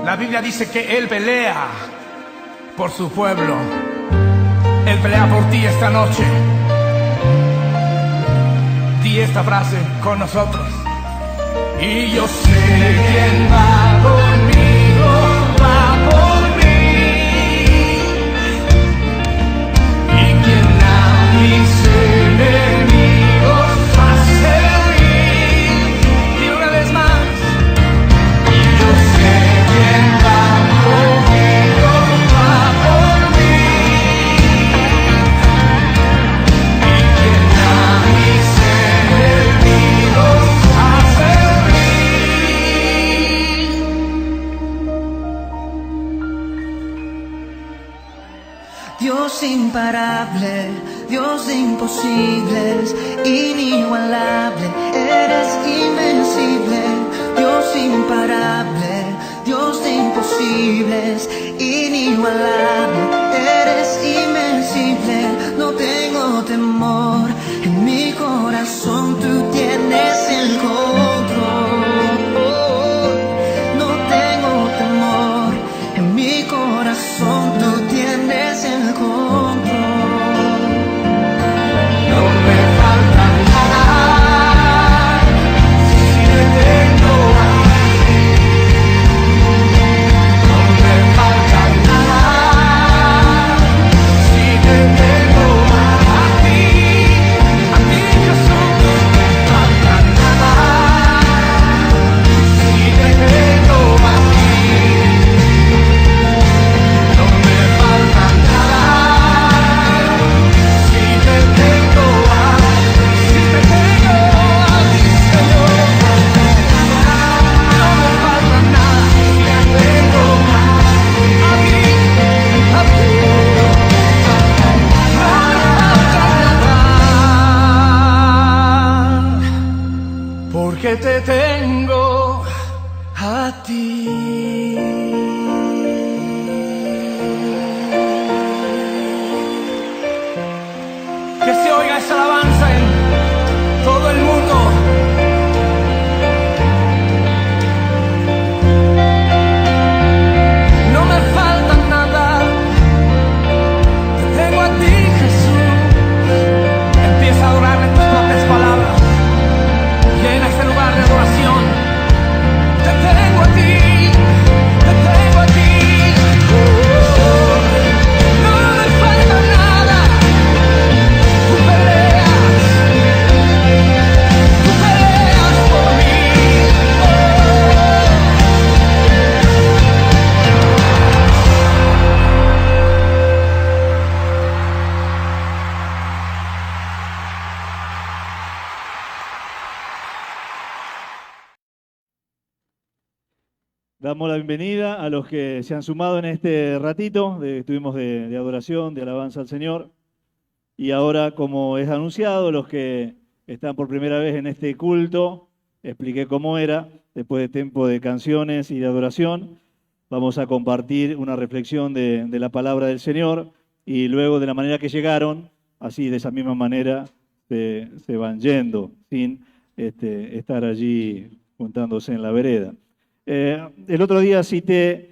La Biblia dice que Él pelea por su pueblo. Él pelea por ti esta noche. Di esta frase con nosotros. Y yo sé quién va conmigo, va por mí. Y quien a mis enemigos hace huir. Y una vez más. Y yo sé quién va conmigo, va por mí. Y quien a mis enemigos hace huir. Dios imparable, Dios de imposibles, inigualable, eres invencible. Dios imparable, Dios de imposibles, inigualable, eres invencible. No tengo temor, en mi corazón tú tienes el control. No tengo temor, en mi corazón tú tienes el control. No me falta nada si te tengo a ti. No me falta nada si te tengo a ti. A ti Jesús. No me falta nada si te tengo a ti. No me falta nada si te tengo a ti. Si te tengo a ti, Señor. No me falta nada si te tengo a ti. A ti. No me falta nada porque te tengo a ti. Que se oiga esa alabanza en todo el mundo. No me falta nada, te tengo a ti, Jesús. Empieza a adorar en tus propias palabras. Llena este lugar de adoración. Te tengo a ti, te tengo a ti. No me falta nada. Tú peleas por mí. Damos la bienvenida a los que se han sumado en este ratito, estuvimos de adoración, de alabanza al Señor. Y ahora, como es anunciado, los que están por primera vez en este culto, expliqué cómo era, después de tiempo de canciones y de adoración, vamos a compartir una reflexión de la palabra del Señor y luego de la manera que llegaron, así de esa misma manera se van yendo, sin estar allí juntándose en la vereda. El otro día cité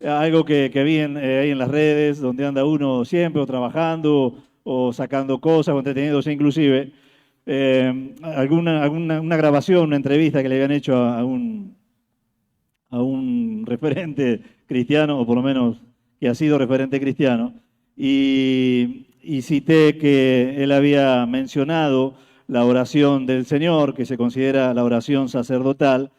algo que vi ahí en las redes, donde anda uno siempre o trabajando o sacando cosas o entreteniéndose inclusive. Una grabación, una entrevista que le habían hecho a un referente cristiano, o por lo menos que ha sido referente cristiano, y cité que él había mencionado la oración del Señor, que se considera la oración sacerdotal,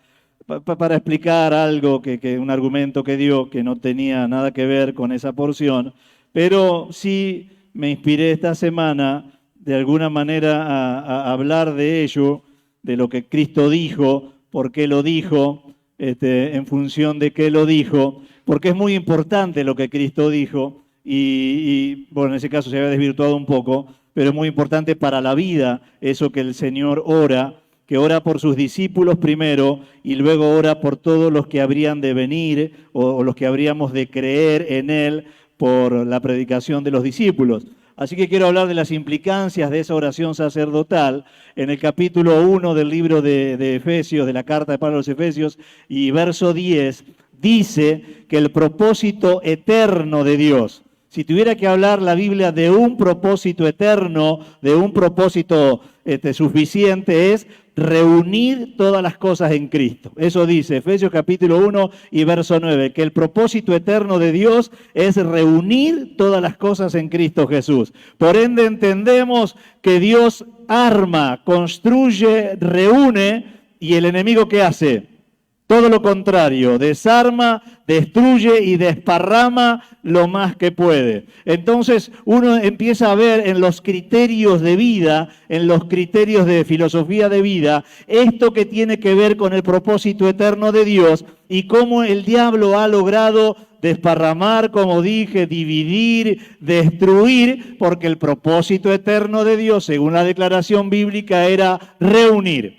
para explicar algo, un argumento que dio que no tenía nada que ver con esa porción, pero sí me inspiré esta semana de alguna manera a hablar de ello, de lo que Cristo dijo, por qué lo dijo, en función de qué lo dijo, porque es muy importante lo que Cristo dijo, y bueno, en ese caso se había desvirtuado un poco, pero es muy importante para la vida eso que el Señor ora, que ora por sus discípulos primero y luego ora por todos los que habrían de venir o los que habríamos de creer en Él por la predicación de los discípulos. Así que quiero hablar de las implicancias de esa oración sacerdotal en el capítulo 1 del libro de Efesios, de la carta de Pablo a los Efesios, y verso 10, dice que el propósito eterno de Dios, si tuviera que hablar la Biblia de un propósito eterno, de un propósito suficiente, es reunir todas las cosas en Cristo. Eso dice Efesios capítulo 1 y verso 9, que el propósito eterno de Dios es reunir todas las cosas en Cristo Jesús. Por ende entendemos que Dios arma, construye, reúne, y el enemigo ¿qué hace? Todo lo contrario, desarma, destruye y desparrama lo más que puede. Entonces uno empieza a ver en los criterios de vida, en los criterios de filosofía de vida, esto que tiene que ver con el propósito eterno de Dios y cómo el diablo ha logrado desparramar, como dije, dividir, destruir, porque el propósito eterno de Dios, según la declaración bíblica, era reunir.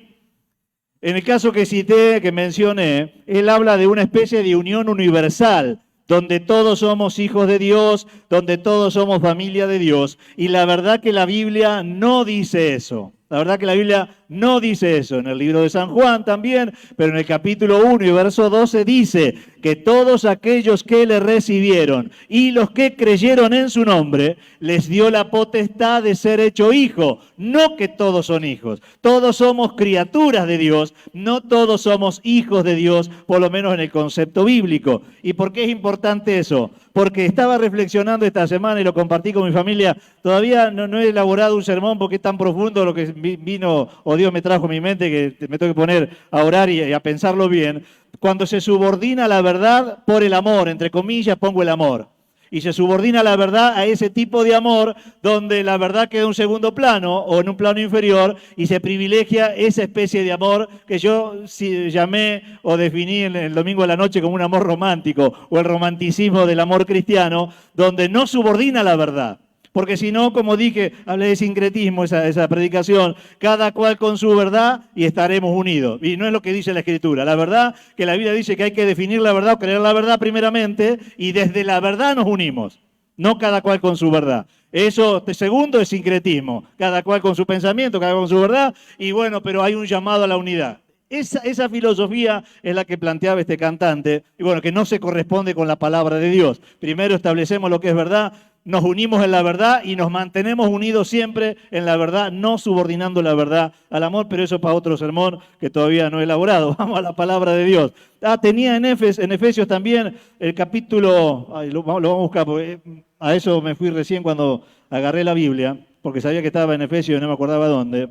En el caso que cité, que mencioné, él habla de una especie de unión universal, donde todos somos hijos de Dios, donde todos somos familia de Dios. Y la verdad que la Biblia no dice eso. La verdad que la Biblia no dice eso. En el libro de San Juan también, pero en el capítulo 1 y verso 12 dice que todos aquellos que le recibieron y los que creyeron en su nombre, les dio la potestad de ser hecho hijo. No que todos son hijos. Todos somos criaturas de Dios, no todos somos hijos de Dios, por lo menos en el concepto bíblico. ¿Y por qué es importante eso? Porque estaba reflexionando esta semana y lo compartí con mi familia. Todavía no he elaborado un sermón porque es tan profundo lo que vino o Dios me trajo a mi mente que me tengo que poner a orar y a pensarlo bien. Cuando se subordina la verdad por el amor, entre comillas pongo el amor, y se subordina la verdad a ese tipo de amor donde la verdad queda en un segundo plano o en un plano inferior y se privilegia esa especie de amor que yo llamé o definí el domingo de la noche como un amor romántico o el romanticismo del amor cristiano, donde no subordina la verdad. Porque si no, como dije, hablé de sincretismo, esa predicación, cada cual con su verdad y estaremos unidos. Y no es lo que dice la Escritura. La verdad, que la Biblia dice que hay que definir la verdad o creer la verdad primeramente y desde la verdad nos unimos, no cada cual con su verdad. Eso, segundo, es sincretismo. Cada cual con su pensamiento, cada cual con su verdad y bueno, pero hay un llamado a la unidad. Esa filosofía es la que planteaba este cantante y bueno, que no se corresponde con la palabra de Dios. Primero establecemos lo que es verdad, nos unimos en la verdad y nos mantenemos unidos siempre en la verdad, no subordinando la verdad al amor, pero eso para otro sermón que todavía no he elaborado. Vamos a la palabra de Dios. Tenía en Efesios también el capítulo, lo vamos a buscar, porque a eso me fui recién cuando agarré la Biblia, porque sabía que estaba en Efesios y no me acordaba dónde.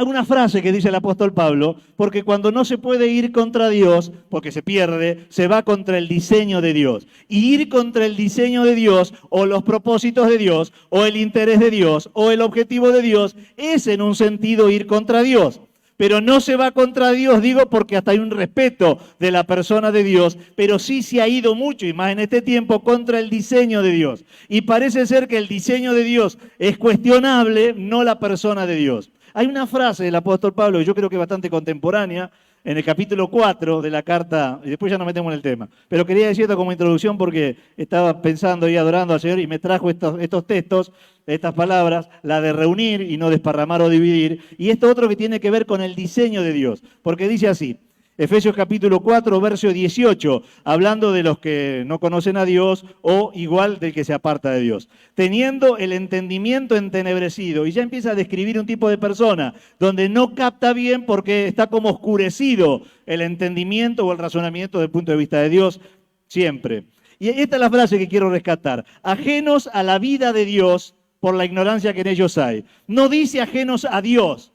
Una frase que dice el apóstol Pablo, porque cuando no se puede ir contra Dios, porque se pierde, se va contra el diseño de Dios. Y ir contra el diseño de Dios, o los propósitos de Dios, o el interés de Dios, o el objetivo de Dios, es en un sentido ir contra Dios. Pero no se va contra Dios, digo, porque hasta hay un respeto de la persona de Dios, pero sí se ha ido mucho, y más en este tiempo, contra el diseño de Dios. Y parece ser que el diseño de Dios es cuestionable, no la persona de Dios. Hay una frase del apóstol Pablo, que yo creo que es bastante contemporánea, en el capítulo 4 de la carta, y después ya nos metemos en el tema. Pero quería decir esto como introducción porque estaba pensando y adorando al Señor y me trajo estos textos, estas palabras, la de reunir y no desparramar o dividir, y esto otro que tiene que ver con el diseño de Dios, porque dice así, Efesios capítulo 4, verso 18, hablando de los que no conocen a Dios o igual del que se aparta de Dios. Teniendo el entendimiento entenebrecido, y ya empieza a describir un tipo de persona donde no capta bien porque está como oscurecido el entendimiento o el razonamiento desde el punto de vista de Dios siempre. Y esta es la frase que quiero rescatar. Ajenos a la vida de Dios por la ignorancia que en ellos hay. No dice ajenos a Dios.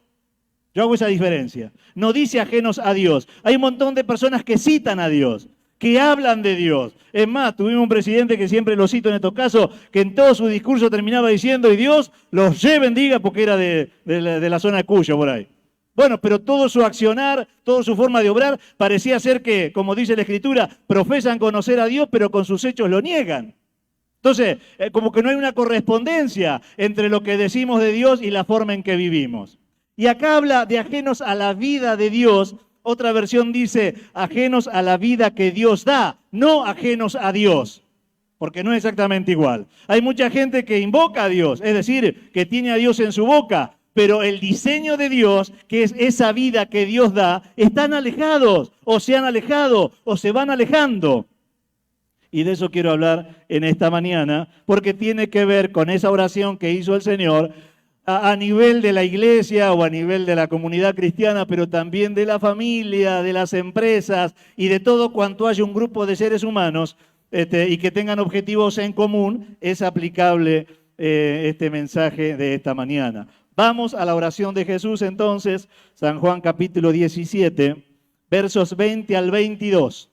Yo hago esa diferencia. No dice ajenos a Dios. Hay un montón de personas que citan a Dios, que hablan de Dios. Es más, tuvimos un presidente que siempre lo cito en estos casos, que en todo su discurso terminaba diciendo, y Dios los bendiga, porque era de la zona de Cuyo, por ahí. Bueno, pero todo su accionar, toda su forma de obrar, parecía ser que, como dice la Escritura, profesan conocer a Dios, pero con sus hechos lo niegan. Entonces, como que no hay una correspondencia entre lo que decimos de Dios y la forma en que vivimos. Y acá habla de ajenos a la vida de Dios. Otra versión dice ajenos a la vida que Dios da, no ajenos a Dios, porque no es exactamente igual. Hay mucha gente que invoca a Dios, es decir, que tiene a Dios en su boca, pero el diseño de Dios, que es esa vida que Dios da, están alejados, o se han alejado, o se van alejando. Y de eso quiero hablar en esta mañana, porque tiene que ver con esa oración que hizo el Señor a nivel de la iglesia o a nivel de la comunidad cristiana, pero también de la familia, de las empresas y de todo cuanto haya un grupo de seres humanos y que tengan objetivos en común. Es aplicable este mensaje de esta mañana. Vamos a la oración de Jesús entonces, San Juan capítulo 17, versos 20 al 22.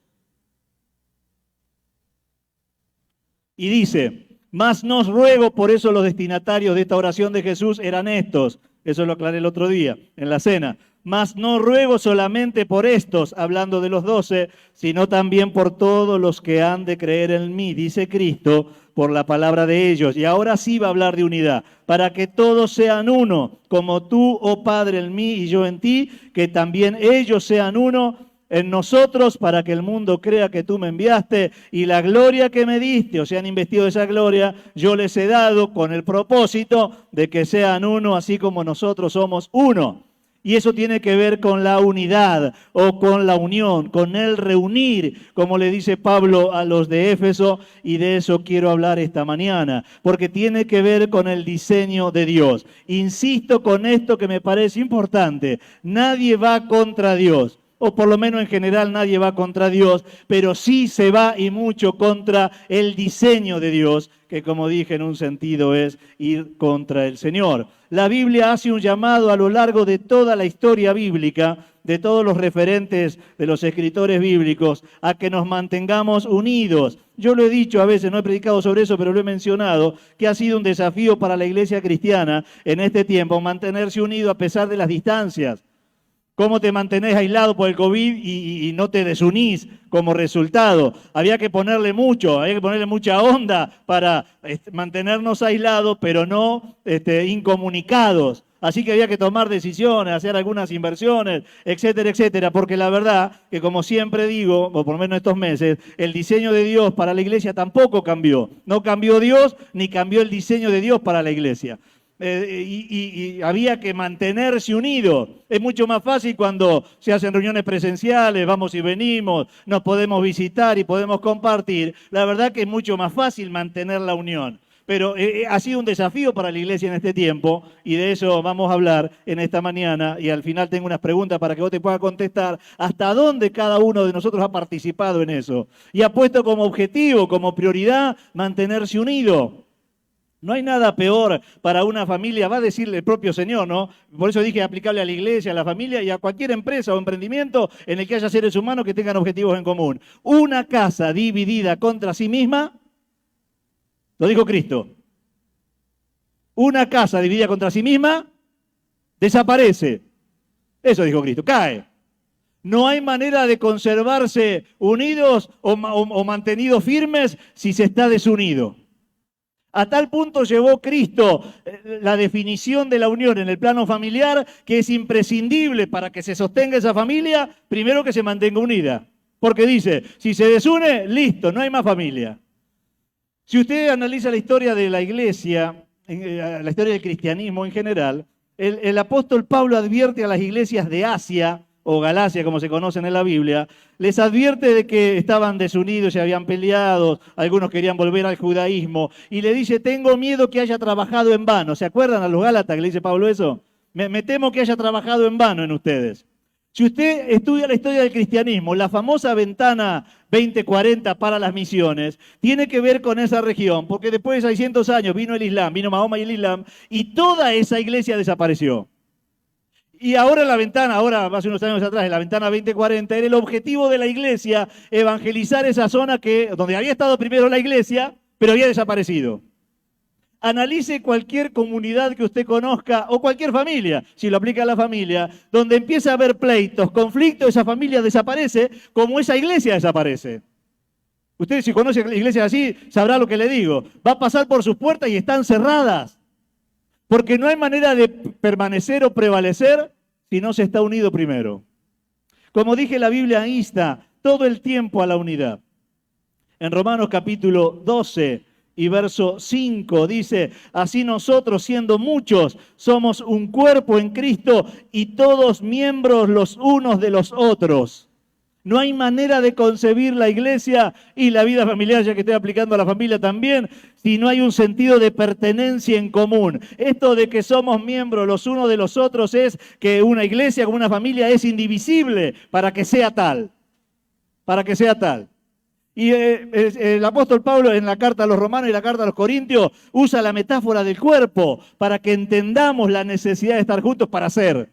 Y dice: mas no os ruego, por eso los destinatarios de esta oración de Jesús eran estos. Eso lo aclaré el otro día en la cena. Mas no ruego solamente por estos, hablando de los 12, sino también por todos los que han de creer en mí, dice Cristo, por la palabra de ellos. Y ahora sí va a hablar de unidad, para que todos sean uno, como tú, oh Padre, en mí y yo en ti, que también ellos sean uno en nosotros, para que el mundo crea que tú me enviaste, y la gloria que me diste, o sea, han investido esa gloria, yo les he dado con el propósito de que sean uno, así como nosotros somos uno. Y eso tiene que ver con la unidad o con la unión, con el reunir, como le dice Pablo a los de Éfeso, y de eso quiero hablar esta mañana, porque tiene que ver con el diseño de Dios. Insisto con esto que me parece importante: nadie va contra Dios, o por lo menos en general nadie va contra Dios, pero sí se va y mucho contra el diseño de Dios, que como dije en un sentido es ir contra el Señor. La Biblia hace un llamado a lo largo de toda la historia bíblica, de todos los referentes de los escritores bíblicos, a que nos mantengamos unidos. Yo lo he dicho a veces, no he predicado sobre eso, pero lo he mencionado, que ha sido un desafío para la iglesia cristiana en este tiempo, mantenerse unido a pesar de las distancias. ¿Cómo te mantenés aislado por el COVID y no te desunís como resultado? Había que ponerle mucha onda para mantenernos aislados, pero no incomunicados. Así que había que tomar decisiones, hacer algunas inversiones, etcétera, etcétera, porque la verdad que, como siempre digo, o por lo menos estos meses, el diseño de Dios para la iglesia tampoco cambió. No cambió Dios, ni cambió el diseño de Dios para la iglesia. Y había que mantenerse unidos. Es mucho más fácil cuando se hacen reuniones presenciales, vamos y venimos, nos podemos visitar y podemos compartir. La verdad que es mucho más fácil mantener la unión. Pero ha sido un desafío para la iglesia en este tiempo, y de eso vamos a hablar en esta mañana, y al final tengo unas preguntas para que vos te puedas contestar hasta dónde cada uno de nosotros ha participado en eso y ha puesto como objetivo, como prioridad, mantenerse unido. No hay nada peor para una familia, va a decirle el propio Señor, ¿no? Por eso dije aplicable a la iglesia, a la familia y a cualquier empresa o emprendimiento en el que haya seres humanos que tengan objetivos en común. Una casa dividida contra sí misma, lo dijo Cristo. Una casa dividida contra sí misma desaparece. Eso dijo Cristo, cae. No hay manera de conservarse unidos o mantenidos firmes si se está desunido. A tal punto llevó Cristo la definición de la unión en el plano familiar, que es imprescindible para que se sostenga esa familia, primero que se mantenga unida. Porque dice, si se desune, listo, no hay más familia. Si usted analiza la historia de la iglesia, la historia del cristianismo en general, el apóstol Pablo advierte a las iglesias de Asia, o Galacia, como se conocen en la Biblia, les advierte de que estaban desunidos, se habían peleado, algunos querían volver al judaísmo, y le dice, tengo miedo que haya trabajado en vano. ¿Se acuerdan a los Gálatas que le dice Pablo eso? Me temo que haya trabajado en vano en ustedes. Si usted estudia la historia del cristianismo, la famosa ventana 2040 para las misiones, tiene que ver con esa región, porque después de 600 años vino el Islam, vino Mahoma y el Islam, y toda esa iglesia desapareció. Y ahora la ventana, hace unos años atrás, la ventana 2040, era el objetivo de la iglesia, evangelizar esa zona donde había estado primero la iglesia, pero había desaparecido. Analice cualquier comunidad que usted conozca, o cualquier familia, si lo aplica a la familia, donde empieza a haber pleitos, conflictos, esa familia desaparece, como esa iglesia desaparece. Usted, si conoce iglesias así, sabrá lo que le digo. Va a pasar por sus puertas y están cerradas. Porque no hay manera de permanecer o prevalecer si no se está unido primero. Como dije, la Biblia insta todo el tiempo a la unidad. En Romanos capítulo 12 y verso 5 dice, así nosotros siendo muchos somos un cuerpo en Cristo y todos miembros los unos de los otros. No hay manera de concebir la iglesia y la vida familiar, ya que estoy aplicando a la familia también, si no hay un sentido de pertenencia en común. Esto de que somos miembros los unos de los otros es que una iglesia como una familia es indivisible para que sea tal. Para que sea tal. Y el apóstol Pablo en la carta a los Romanos y la carta a los Corintios usa la metáfora del cuerpo para que entendamos la necesidad de estar juntos para ser.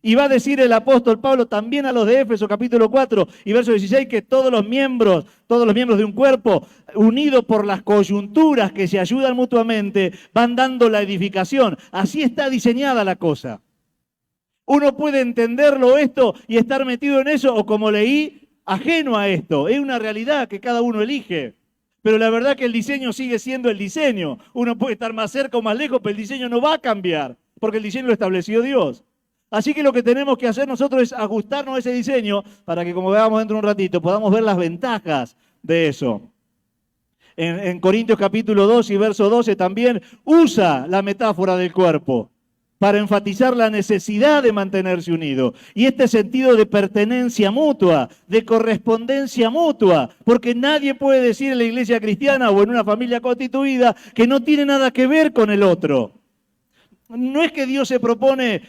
Y va a decir el apóstol Pablo también a los de Éfeso, capítulo 4 y verso 16, que todos los miembros de un cuerpo, unidos por las coyunturas que se ayudan mutuamente, van dando la edificación. Así está diseñada la cosa. Uno puede entenderlo esto y estar metido en eso, o como leí, ajeno a esto. Es una realidad que cada uno elige. Pero la verdad que el diseño sigue siendo el diseño. Uno puede estar más cerca o más lejos, pero el diseño no va a cambiar, porque el diseño lo estableció Dios. Así que lo que tenemos que hacer nosotros es ajustarnos a ese diseño para que, como veamos dentro de un ratito, podamos ver las ventajas de eso. En Corintios capítulo 2 y verso 12 también usa la metáfora del cuerpo para enfatizar la necesidad de mantenerse unido. Y este sentido de pertenencia mutua, de correspondencia mutua, porque nadie puede decir en la iglesia cristiana o en una familia constituida que no tiene nada que ver con el otro. No es que Dios se propone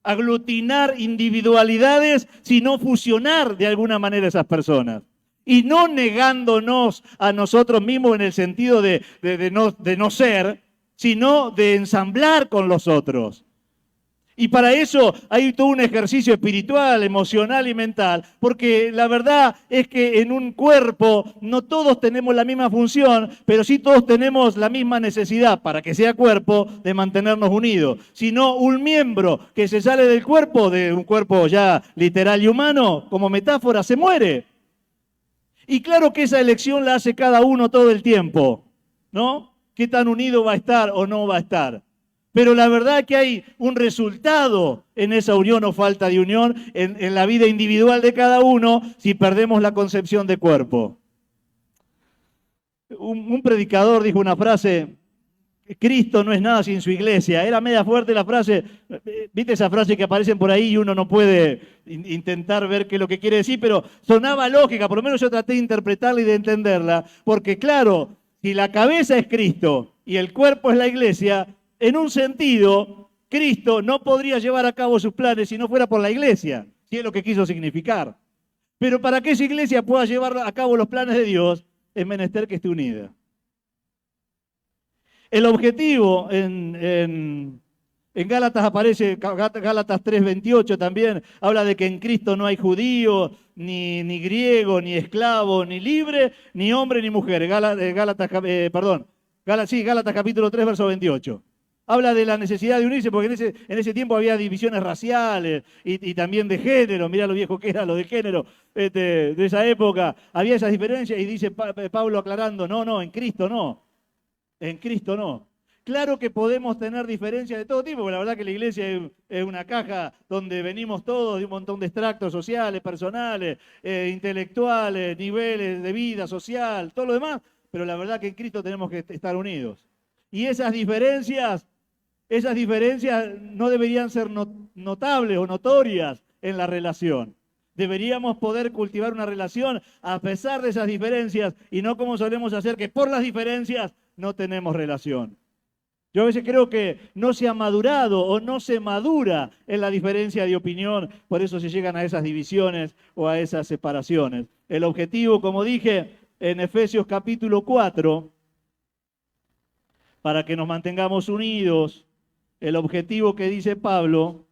aglutinar individualidades, sino fusionar de alguna manera esas personas. Y no negándonos a nosotros mismos en el sentido de no ser, sino de ensamblar con los otros. Y para eso hay todo un ejercicio espiritual, emocional y mental, porque la verdad es que en un cuerpo no todos tenemos la misma función, pero sí todos tenemos la misma necesidad, para que sea cuerpo, de mantenernos unidos. Si no, un miembro que se sale del cuerpo, de un cuerpo ya literal y humano, como metáfora, se muere. Y claro que esa elección la hace cada uno todo el tiempo, ¿no? ¿Qué tan unido va a estar o no va a estar? Pero la verdad es que hay un resultado en esa unión o falta de unión en la vida individual de cada uno si perdemos la concepción de cuerpo. Un predicador dijo una frase, Cristo no es nada sin su iglesia. Era media fuerte la frase, ¿viste esa frase que aparecen por ahí y uno no puede intentar ver qué es lo que quiere decir? Pero sonaba lógica, por lo menos yo traté de interpretarla y de entenderla, porque claro, si la cabeza es Cristo y el cuerpo es la iglesia, en un sentido, Cristo no podría llevar a cabo sus planes si no fuera por la iglesia, si es lo que quiso significar. Pero para que esa iglesia pueda llevar a cabo los planes de Dios, es menester que esté unida. El objetivo en Gálatas aparece, Gálatas 3:28 también, habla de que en Cristo no hay judío, ni griego, ni esclavo, ni libre, ni hombre, ni mujer. Gálatas capítulo 3, verso 28. Habla de la necesidad de unirse, porque en ese tiempo había divisiones raciales y también de género. Mirá lo viejo que era lo de género de esa época. Había esas diferencias y dice Pablo aclarando, no, en Cristo no. En Cristo no. Claro que podemos tener diferencias de todo tipo, porque la verdad que la iglesia es una caja donde venimos todos de un montón de extractos sociales, personales, intelectuales, niveles de vida social, todo lo demás, pero la verdad que en Cristo tenemos que estar unidos. Y esas diferencias no deberían ser notables o notorias en la relación. Deberíamos poder cultivar una relación a pesar de esas diferencias y no como solemos hacer, que por las diferencias no tenemos relación. Yo a veces creo que no se ha madurado o no se madura en la diferencia de opinión, por eso se llegan a esas divisiones o a esas separaciones. El objetivo, como dije en Efesios capítulo 4, para que nos mantengamos unidos, el objetivo que dice Pablo,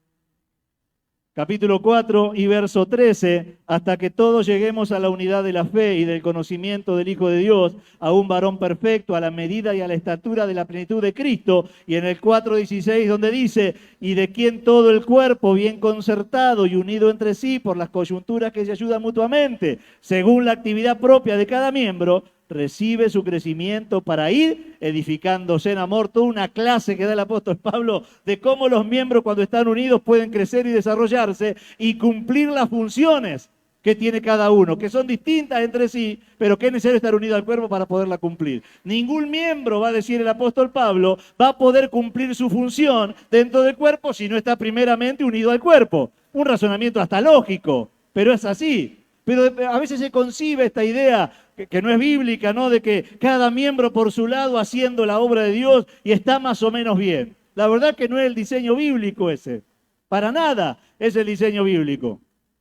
capítulo 4 y verso 13, hasta que todos lleguemos a la unidad de la fe y del conocimiento del Hijo de Dios, a un varón perfecto, a la medida y a la estatura de la plenitud de Cristo. Y en el 4:16 donde dice, y de quien todo el cuerpo bien concertado y unido entre sí por las coyunturas que se ayudan mutuamente, según la actividad propia de cada miembro, recibe su crecimiento para ir edificándose en amor. Toda una clase que da el apóstol Pablo de cómo los miembros cuando están unidos pueden crecer y desarrollarse y cumplir las funciones que tiene cada uno, que son distintas entre sí, pero que es necesario estar unido al cuerpo para poderla cumplir. Ningún miembro, va a decir el apóstol Pablo, va a poder cumplir su función dentro del cuerpo si no está primeramente unido al cuerpo. Un razonamiento hasta lógico, pero es así. Pero a veces se concibe esta idea que no es bíblica, ¿no? De que cada miembro por su lado haciendo la obra de Dios y está más o menos bien. La verdad que no es el diseño bíblico ese. Para nada es el diseño bíblico.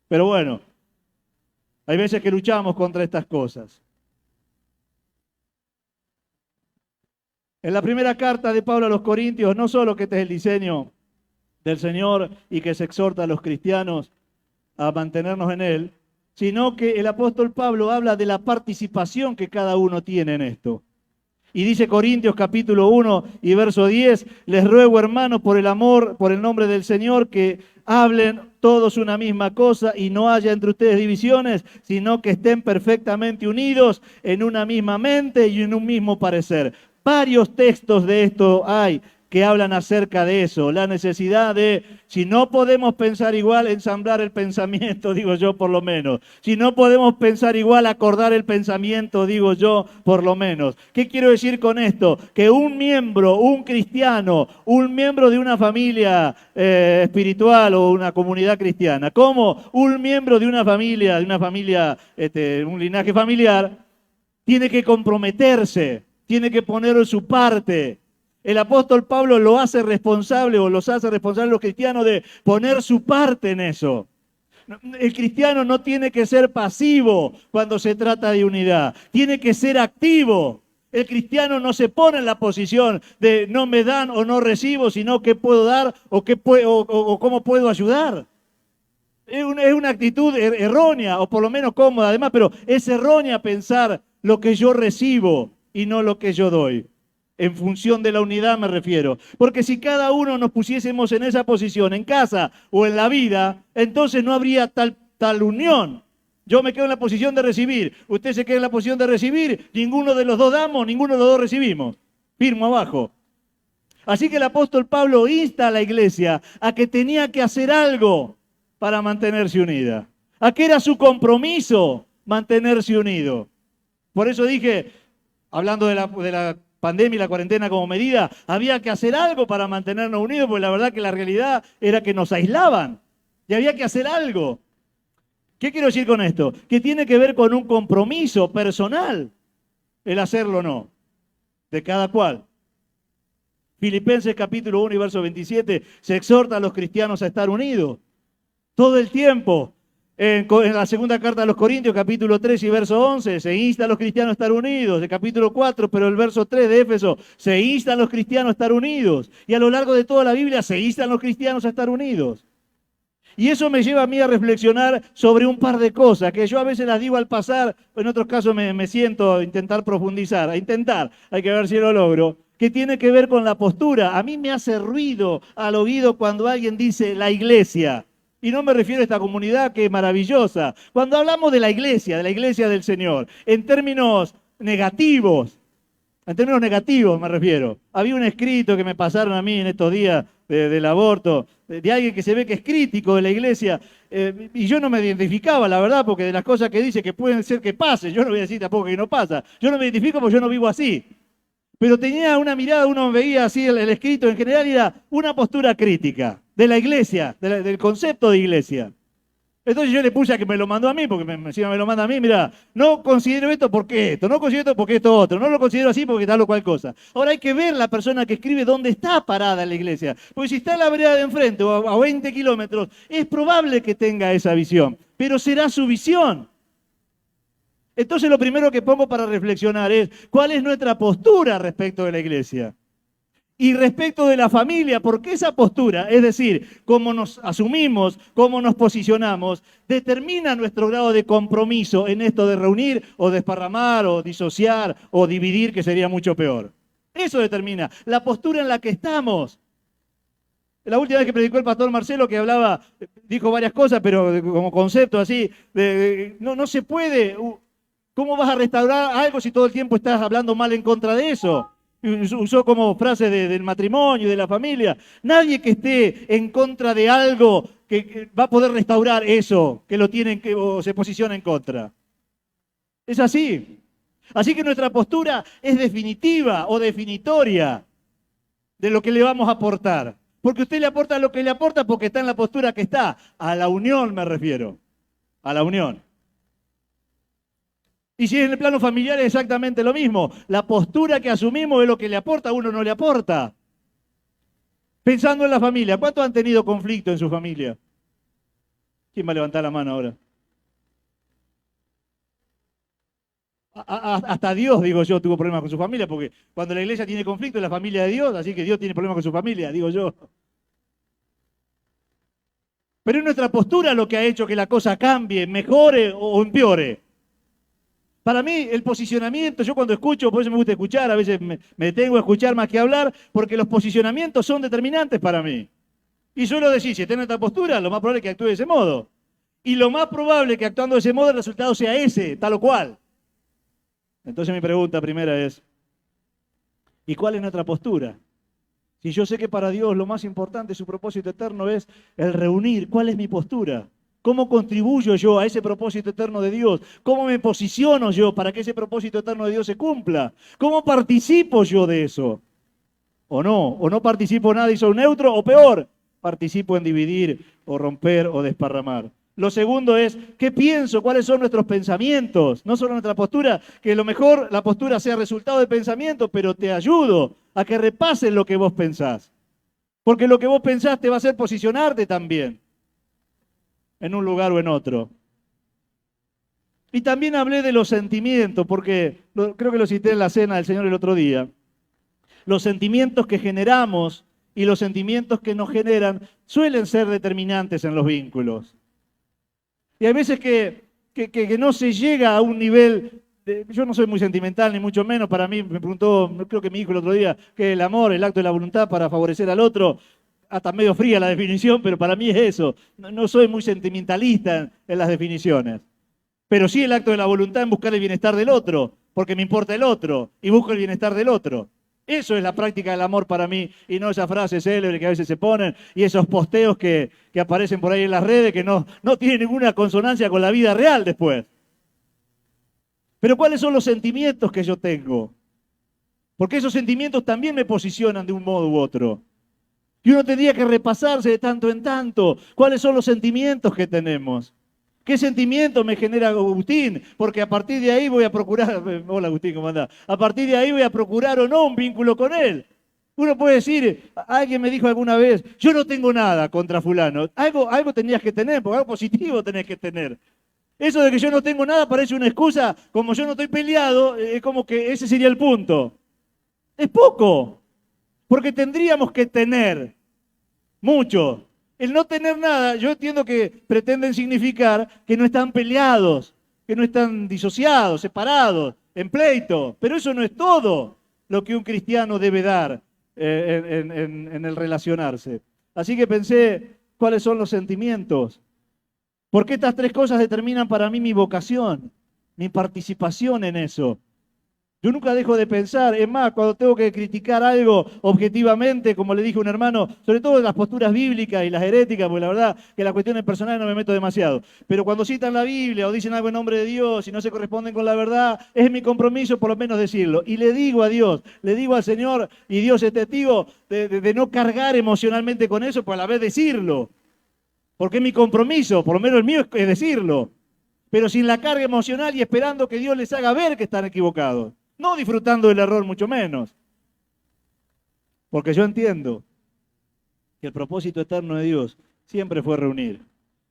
Pero bueno, hay veces que luchamos contra estas cosas. En la primera carta de Pablo a los Corintios, no solo que este es el diseño del Señor y que se exhorta a los cristianos a mantenernos en Él, sino que el apóstol Pablo habla de la participación que cada uno tiene en esto. Y dice Corintios capítulo 1 y verso 10, les ruego hermanos por el amor, por el nombre del Señor, que hablen todos una misma cosa y no haya entre ustedes divisiones, sino que estén perfectamente unidos en una misma mente y en un mismo parecer. Varios textos de esto hay que hablan acerca de eso, la necesidad de, si no podemos pensar igual, ensamblar el pensamiento, digo yo por lo menos. Si no podemos pensar igual, acordar el pensamiento, digo yo por lo menos. ¿Qué quiero decir con esto? Que un miembro, un cristiano, un miembro de una familia espiritual o una comunidad cristiana, como un miembro de una familia, un linaje familiar, tiene que comprometerse, tiene que poner su parte. El apóstol Pablo lo hace responsable o los hace responsables los cristianos de poner su parte en eso. El cristiano no tiene que ser pasivo cuando se trata de unidad, tiene que ser activo. El cristiano no se pone en la posición de no me dan o no recibo, sino qué puedo dar o cómo puedo ayudar. Es una actitud errónea o por lo menos cómoda además, pero es errónea pensar lo que yo recibo y no lo que yo doy. En función de la unidad me refiero. Porque si cada uno nos pusiésemos en esa posición, en casa o en la vida, entonces no habría tal unión. Yo me quedo en la posición de recibir, usted se queda en la posición de recibir, ninguno de los dos damos, ninguno de los dos recibimos. Firmo abajo. Así que el apóstol Pablo insta a la iglesia a que tenía que hacer algo para mantenerse unida. A que era su compromiso mantenerse unido. Por eso dije, hablando de la pandemia y la cuarentena como medida, había que hacer algo para mantenernos unidos, porque la verdad que la realidad era que nos aislaban y había que hacer algo. ¿Qué quiero decir con esto? Que tiene que ver con un compromiso personal, el hacerlo o no, de cada cual. Filipenses capítulo 1 y verso 27, se exhorta a los cristianos a estar unidos todo el tiempo. En la segunda carta a los Corintios, capítulo 3 y verso 11, se insta a los cristianos a estar unidos. El capítulo 4, pero el verso 3 de Éfeso, se insta a los cristianos a estar unidos. Y a lo largo de toda la Biblia se instan a los cristianos a estar unidos. Y eso me lleva a mí a reflexionar sobre un par de cosas, que yo a veces las digo al pasar, en otros casos me siento a intentar profundizar, hay que ver si lo logro, que tiene que ver con la postura. A mí me hace ruido al oído cuando alguien dice la iglesia. Y no me refiero a esta comunidad que es maravillosa. Cuando hablamos de la iglesia del Señor, en términos negativos me refiero. Había un escrito que me pasaron a mí en estos días del aborto, de alguien que se ve que es crítico de la iglesia, y yo no me identificaba, la verdad, porque de las cosas que dice que pueden ser que pase, yo no voy a decir tampoco que no pasa, yo no me identifico porque yo no vivo así. Pero tenía una mirada, uno veía así el escrito en general y era una postura crítica de la iglesia, del concepto de iglesia. Entonces yo le puse a que me lo mandó a mí, porque encima me lo manda a mí, mira, no considero esto porque esto, no considero esto porque esto otro, no lo considero así porque tal o cual cosa. Ahora hay que ver la persona que escribe dónde está parada la iglesia, porque si está en la vereda de enfrente o a 20 kilómetros, es probable que tenga esa visión, pero será su visión. Entonces lo primero que pongo para reflexionar es, ¿cuál es nuestra postura respecto de la iglesia? Y respecto de la familia, porque esa postura, es decir, cómo nos asumimos, cómo nos posicionamos, determina nuestro grado de compromiso en esto de reunir o desparramar o disociar o dividir, que sería mucho peor. Eso determina la postura en la que estamos. La última vez que predicó el pastor Marcelo, que hablaba, dijo varias cosas, pero como concepto así, no se puede. ¿Cómo vas a restaurar algo si todo el tiempo estás hablando mal en contra de eso? Usó como frase del matrimonio y de la familia. Nadie que esté en contra de algo que va a poder restaurar eso que lo tienen o se posiciona en contra. Es así. Así que nuestra postura es definitiva o definitoria de lo que le vamos a aportar. Porque usted le aporta lo que le aporta porque está en la postura que está. A la unión me refiero. A la unión. Y si en el plano familiar es exactamente lo mismo. La postura que asumimos es lo que le aporta, a uno no le aporta. Pensando en la familia, ¿cuántos han tenido conflicto en su familia? ¿Quién va a levantar la mano ahora? Hasta Dios, digo yo, tuvo problemas con su familia, porque cuando la iglesia tiene conflicto es la familia de Dios, así que Dios tiene problemas con su familia, digo yo. Pero es nuestra postura lo que ha hecho que la cosa cambie, mejore o empeore. Para mí, el posicionamiento, yo cuando escucho, por eso me gusta escuchar, a veces me detengo a escuchar más que a hablar, porque los posicionamientos son determinantes para mí. Y suelo decir, si está en esta postura, lo más probable es que actúe de ese modo. Y lo más probable es que actuando de ese modo el resultado sea ese, tal o cual. Entonces mi pregunta primera es, ¿y cuál es nuestra postura? Si yo sé que para Dios lo más importante, su propósito eterno es el reunir, ¿cuál es mi postura? ¿Cómo contribuyo yo a ese propósito eterno de Dios? ¿Cómo me posiciono yo para que ese propósito eterno de Dios se cumpla? ¿Cómo participo yo de eso? ¿O no? ¿O no participo nada y soy neutro? ¿O peor? Participo en dividir o romper o desparramar. Lo segundo es, ¿qué pienso? ¿Cuáles son nuestros pensamientos? No solo nuestra postura, que lo mejor la postura sea resultado de pensamiento, pero te ayudo a que repases lo que vos pensás. Porque lo que vos pensás te va a hacer posicionarte también, en un lugar o en otro. Y también hablé de los sentimientos, porque creo que lo cité en la cena del Señor el otro día. Los sentimientos que generamos y los sentimientos que nos generan suelen ser determinantes en los vínculos. Y hay veces que no se llega a un nivel, yo no soy muy sentimental, ni mucho menos, para mí, me preguntó, creo que mi hijo el otro día, que el amor, el acto de la voluntad para favorecer al otro, hasta medio fría la definición, pero para mí es eso. No soy muy sentimentalista en las definiciones. Pero sí el acto de la voluntad en buscar el bienestar del otro, porque me importa el otro, y busco el bienestar del otro. Eso es la práctica del amor para mí, y no esas frases célebres que a veces se ponen, y esos posteos que aparecen por ahí en las redes que no tienen ninguna consonancia con la vida real después. Pero ¿cuáles son los sentimientos que yo tengo? Porque esos sentimientos también me posicionan de un modo u otro. Y uno tendría que repasarse de tanto en tanto cuáles son los sentimientos que tenemos. ¿Qué sentimiento me genera Agustín? Porque a partir de ahí voy a procurar, hola Agustín, ¿cómo andás? A partir de ahí voy a procurar o no un vínculo con él. Uno puede decir, alguien me dijo alguna vez, yo no tengo nada contra fulano. Algo tenías que tener, porque algo positivo tenés que tener. Eso de que yo no tengo nada parece una excusa, como yo no estoy peleado, es como que ese sería el punto. Es poco, porque tendríamos que tener mucho. El no tener nada, yo entiendo que pretenden significar que no están peleados, que no están disociados, separados, en pleito. Pero eso no es todo lo que un cristiano debe dar en el relacionarse. Así que pensé, ¿cuáles son los sentimientos? Porque estas tres cosas determinan para mí mi vocación, mi participación en eso. Yo nunca dejo de pensar, es más, cuando tengo que criticar algo objetivamente, como le dije a un hermano, sobre todo en las posturas bíblicas y las heréticas, porque la verdad que las cuestiones personales no me meto demasiado. Pero cuando citan la Biblia o dicen algo en nombre de Dios y no se corresponden con la verdad, es mi compromiso por lo menos decirlo. Y le digo a Dios, le digo al Señor, y Dios es testigo de no cargar emocionalmente con eso, pero a la vez decirlo. Porque es mi compromiso, por lo menos el mío es decirlo. Pero sin la carga emocional y esperando que Dios les haga ver que están equivocados. No disfrutando del error, mucho menos. Porque yo entiendo que el propósito eterno de Dios siempre fue reunir.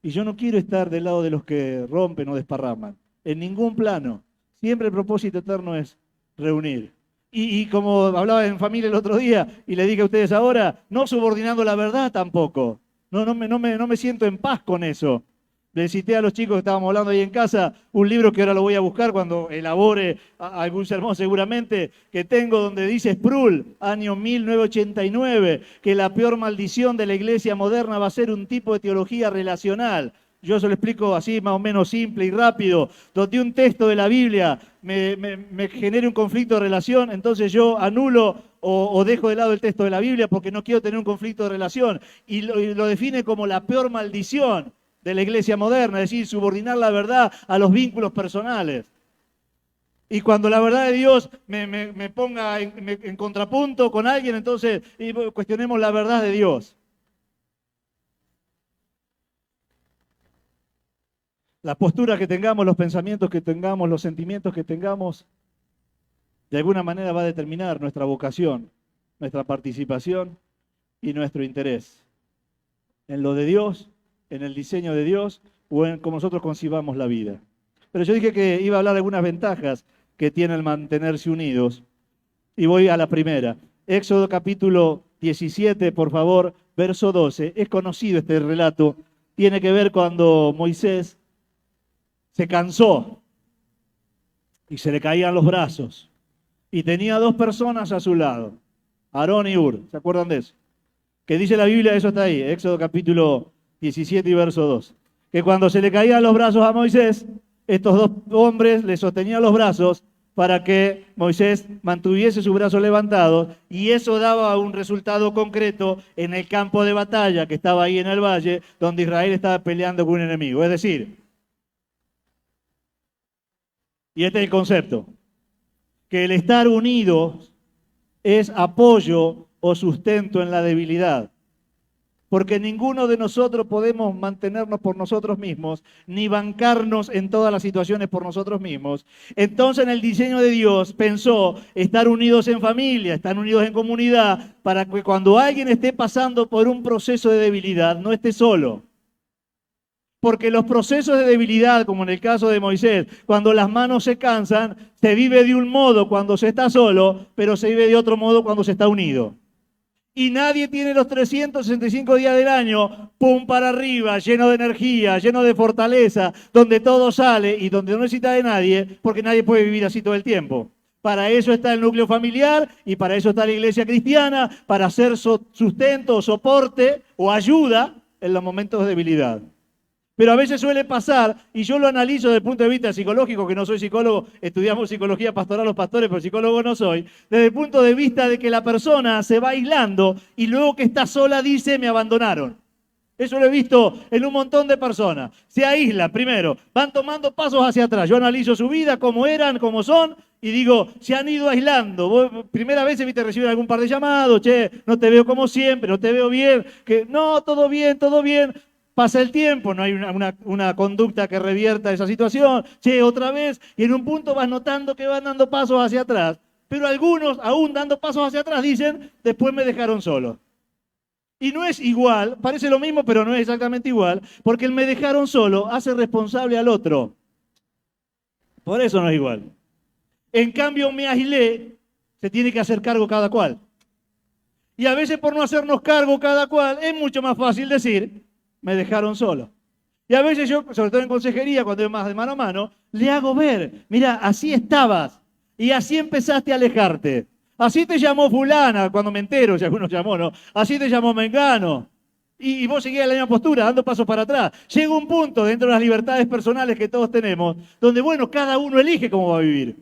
Y yo no quiero estar del lado de los que rompen o desparraman. En ningún plano. Siempre el propósito eterno es reunir. Y como hablaba en familia el otro día, y le dije a ustedes ahora, no subordinando la verdad tampoco. No me siento en paz con eso. Le cité a los chicos que estábamos hablando ahí en casa un libro que ahora lo voy a buscar cuando elabore algún sermón seguramente que tengo donde dice Sproul, año 1989, que la peor maldición de la iglesia moderna va a ser un tipo de teología relacional. Yo se lo explico así más o menos simple y rápido. Donde un texto de la Biblia me genere un conflicto de relación, entonces yo anulo o dejo de lado el texto de la Biblia porque no quiero tener un conflicto de relación. Y lo define como la peor maldición de la iglesia moderna, es decir, subordinar la verdad a los vínculos personales. Y cuando la verdad de Dios me ponga en contrapunto con alguien, entonces cuestionemos la verdad de Dios. La postura que tengamos, los pensamientos que tengamos, los sentimientos que tengamos, de alguna manera va a determinar nuestra vocación, nuestra participación y nuestro interés en lo de Dios, en el diseño de Dios o en cómo nosotros concibamos la vida. Pero yo dije que iba a hablar de algunas ventajas que tiene el mantenerse unidos y voy a la primera. Éxodo capítulo 17, por favor, verso 12. Es conocido este relato, tiene que ver cuando Moisés se cansó y se le caían los brazos y tenía dos personas a su lado, Aarón y Hur. ¿Se acuerdan de eso? Que dice la Biblia, eso está ahí, Éxodo capítulo 17 y verso 2. Que cuando se le caían los brazos a Moisés, estos dos hombres le sostenían los brazos para que Moisés mantuviese sus brazos levantados y eso daba un resultado concreto en el campo de batalla que estaba ahí en el valle donde Israel estaba peleando con un enemigo. Es decir, y este es el concepto, que el estar unidos es apoyo o sustento en la debilidad. Porque ninguno de nosotros podemos mantenernos por nosotros mismos, ni bancarnos en todas las situaciones por nosotros mismos. Entonces en el diseño de Dios pensó estar unidos en familia, estar unidos en comunidad, para que cuando alguien esté pasando por un proceso de debilidad, no esté solo. Porque los procesos de debilidad, como en el caso de Moisés, cuando las manos se cansan, se vive de un modo cuando se está solo, pero se vive de otro modo cuando se está unido. Y nadie tiene los 365 días del año, pum para arriba, lleno de energía, lleno de fortaleza, donde todo sale y donde no necesita de nadie, porque nadie puede vivir así todo el tiempo. Para eso está el núcleo familiar y para eso está la iglesia cristiana, para hacer sustento, soporte o ayuda en los momentos de debilidad. Pero a veces suele pasar, y yo lo analizo desde el punto de vista psicológico, que no soy psicólogo, estudiamos psicología pastoral los pastores, pero psicólogo no soy, desde el punto de vista de que la persona se va aislando y luego que está sola dice, me abandonaron. Eso lo he visto en un montón de personas. Se aíslan, primero, van tomando pasos hacia atrás. Yo analizo su vida, cómo eran, cómo son, y digo, se han ido aislando. Vos, primera vez viste recibir algún par de llamados, che, no te veo como siempre, no te veo bien, que no, todo bien, todo bien. Pasa el tiempo, no hay una conducta que revierta esa situación, che, otra vez, y en un punto vas notando que van dando pasos hacia atrás. Pero algunos, aún dando pasos hacia atrás, dicen, después me dejaron solo. Y no es igual, parece lo mismo, pero no es exactamente igual, porque el me dejaron solo hace responsable al otro. Por eso no es igual. En cambio, me aislé, se tiene que hacer cargo cada cual. Y a veces por no hacernos cargo cada cual, es mucho más fácil decir, me dejaron solo. Y a veces yo, sobre todo en consejería, cuando es más de mano a mano, le hago ver, mira, así estabas y así empezaste a alejarte. Así te llamó fulana, cuando me entero, si alguno llamó, ¿no? Así te llamó mengano. Y vos seguías en la misma postura, dando pasos para atrás. Llega un punto dentro de las libertades personales que todos tenemos, donde, bueno, cada uno elige cómo va a vivir.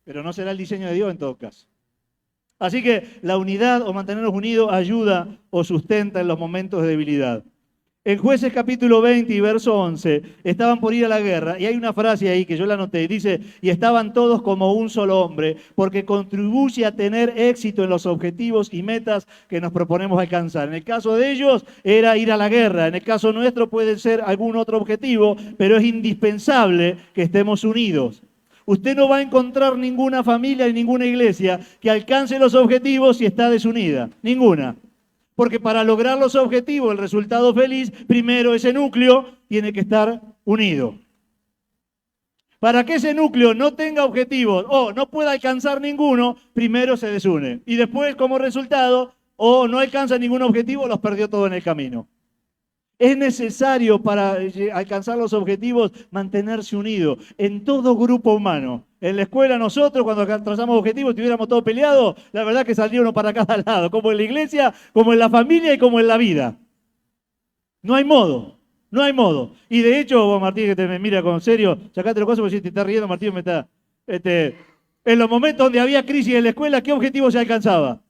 Pero no será el diseño de Dios en todo caso. Así que la unidad o mantenernos unidos ayuda o sustenta en los momentos de debilidad. En Jueces capítulo 20 y verso 11, estaban por ir a la guerra, y hay una frase ahí que yo la anoté, dice, y estaban todos como un solo hombre, porque contribuye a tener éxito en los objetivos y metas que nos proponemos alcanzar. En el caso de ellos era ir a la guerra, en el caso nuestro puede ser algún otro objetivo, pero es indispensable que estemos unidos. Usted no va a encontrar ninguna familia ni ninguna iglesia que alcance los objetivos si está desunida, ninguna. Porque para lograr los objetivos, el resultado feliz, primero ese núcleo tiene que estar unido. Para que ese núcleo no tenga objetivos o no pueda alcanzar ninguno, primero se desune. Y después, como resultado, o no alcanza ningún objetivo, los perdió todo en el camino. Es necesario para alcanzar los objetivos mantenerse unido en todo grupo humano. En la escuela nosotros, cuando trazamos objetivos, si tuviéramos todo peleado, la verdad que saldría uno para cada lado, como en la iglesia, como en la familia y como en la vida. No hay modo, no hay modo. Y de hecho, vos Martín, que te me mira con serio, sacate los cosas porque si te estás riendo, Martín me está... En los momentos donde había crisis en la escuela, ¿qué objetivo se alcanzaba?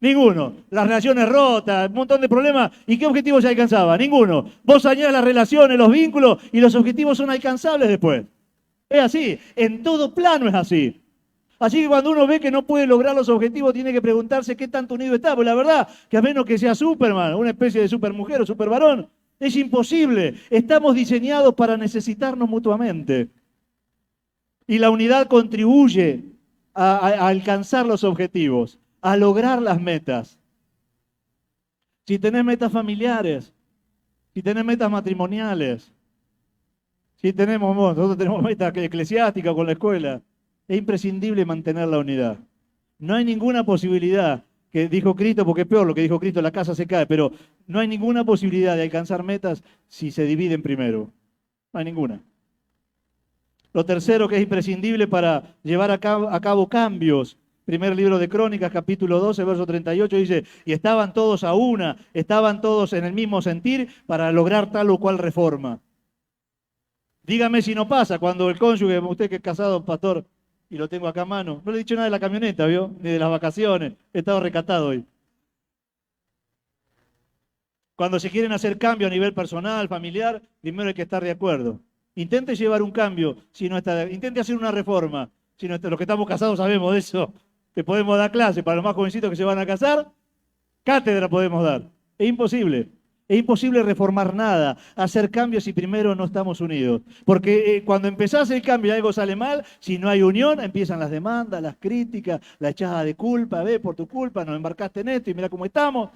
Ninguno. Las relaciones rotas, un montón de problemas. ¿Y qué objetivo se alcanzaba? Ninguno. Vos añadís las relaciones, los vínculos y los objetivos son alcanzables después. Es así. En todo plano es así. Así que cuando uno ve que no puede lograr los objetivos, tiene que preguntarse qué tanto unido está. Pues la verdad, que a menos que sea Superman, una especie de supermujer o supervarón, es imposible. Estamos diseñados para necesitarnos mutuamente. Y la unidad contribuye a alcanzar los objetivos, a lograr las metas. Si tenés metas familiares, si tenés metas matrimoniales, nosotros tenemos metas eclesiásticas con la escuela, es imprescindible mantener la unidad. No hay ninguna posibilidad, que dijo Cristo, porque es peor lo que dijo Cristo, la casa se cae, pero no hay ninguna posibilidad de alcanzar metas si se dividen primero. No hay ninguna. Lo tercero que es imprescindible para llevar a cabo cambios. Primer libro de Crónicas, capítulo 12, verso 38, dice, y estaban todos a una, estaban todos en el mismo sentir para lograr tal o cual reforma. Dígame si no pasa cuando el cónyuge, usted que es casado, pastor, y lo tengo acá a mano, no le he dicho nada de la camioneta, ¿vio? Ni de las vacaciones, he estado recatado hoy. Cuando se quieren hacer cambios a nivel personal, familiar, primero hay que estar de acuerdo. Intente llevar un cambio, si no está, intente hacer una reforma. Si no está, los que estamos casados sabemos de eso. Te podemos dar clase para los más jovencitos que se van a casar, cátedra podemos dar. Es imposible. Es imposible reformar nada, hacer cambios si primero no estamos unidos. Porque cuando empezás el cambio y algo sale mal, si no hay unión, empiezan las demandas, las críticas, la echada de culpa, ve, por tu culpa, nos embarcaste en esto y mira cómo estamos.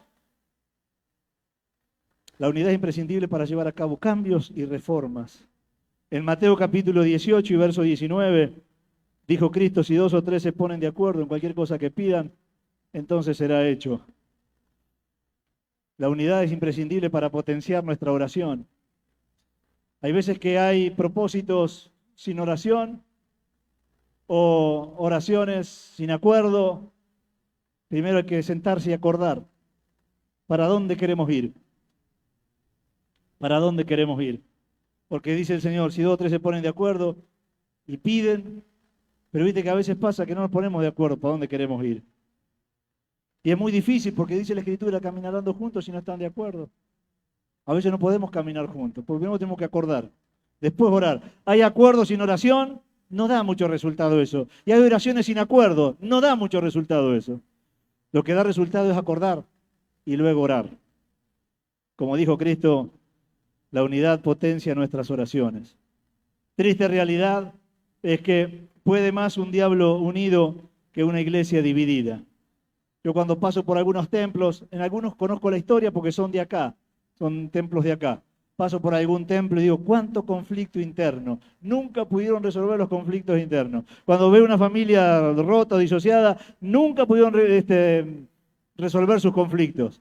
La unidad es imprescindible para llevar a cabo cambios y reformas. En Mateo capítulo 18 y verso 19, dijo Cristo, si 2 o 3 se ponen de acuerdo en cualquier cosa que pidan, entonces será hecho. La unidad es imprescindible para potenciar nuestra oración. Hay veces que hay propósitos sin oración o oraciones sin acuerdo. Primero hay que sentarse y acordar para dónde queremos ir. ¿Para dónde queremos ir? Porque dice el Señor, si 2 o 3 se ponen de acuerdo y piden, pero viste que a veces pasa que no nos ponemos de acuerdo para dónde queremos ir. Y es muy difícil porque dice la Escritura, caminarán juntos si no están de acuerdo. A veces no podemos caminar juntos, porque primero tenemos que acordar, después orar. Hay acuerdos sin oración, no da mucho resultado eso. Y hay oraciones sin acuerdo, no da mucho resultado eso. Lo que da resultado es acordar y luego orar. Como dijo Cristo, la unidad potencia nuestras oraciones. Triste realidad es que puede más un diablo unido que una iglesia dividida. Yo cuando paso por algunos templos, en algunos conozco la historia porque son de acá, son templos de acá. Paso por algún templo y digo, ¿cuánto conflicto interno? Nunca pudieron resolver los conflictos internos. Cuando veo una familia rota o disociada, nunca pudieron resolver sus conflictos.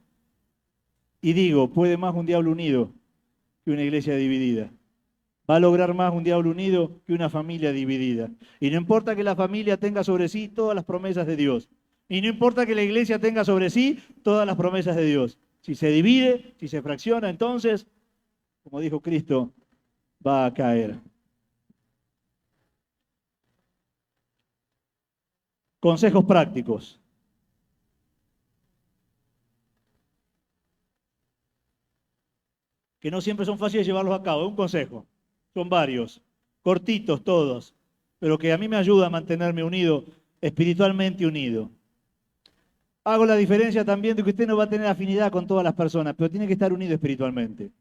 Y digo, puede más un diablo unido que una iglesia dividida. Va a lograr más un diablo unido que una familia dividida. Y no importa que la familia tenga sobre sí todas las promesas de Dios. Y no importa que la iglesia tenga sobre sí todas las promesas de Dios. Si se divide, si se fracciona, entonces, como dijo Cristo, va a caer. Consejos prácticos. Que no siempre son fáciles llevarlos a cabo. Un consejo. Son varios. Cortitos todos. Pero que a mí me ayuda a mantenerme unido, espiritualmente unido. Hago la diferencia también de que usted no va a tener afinidad con todas las personas, pero tiene que estar unido espiritualmente.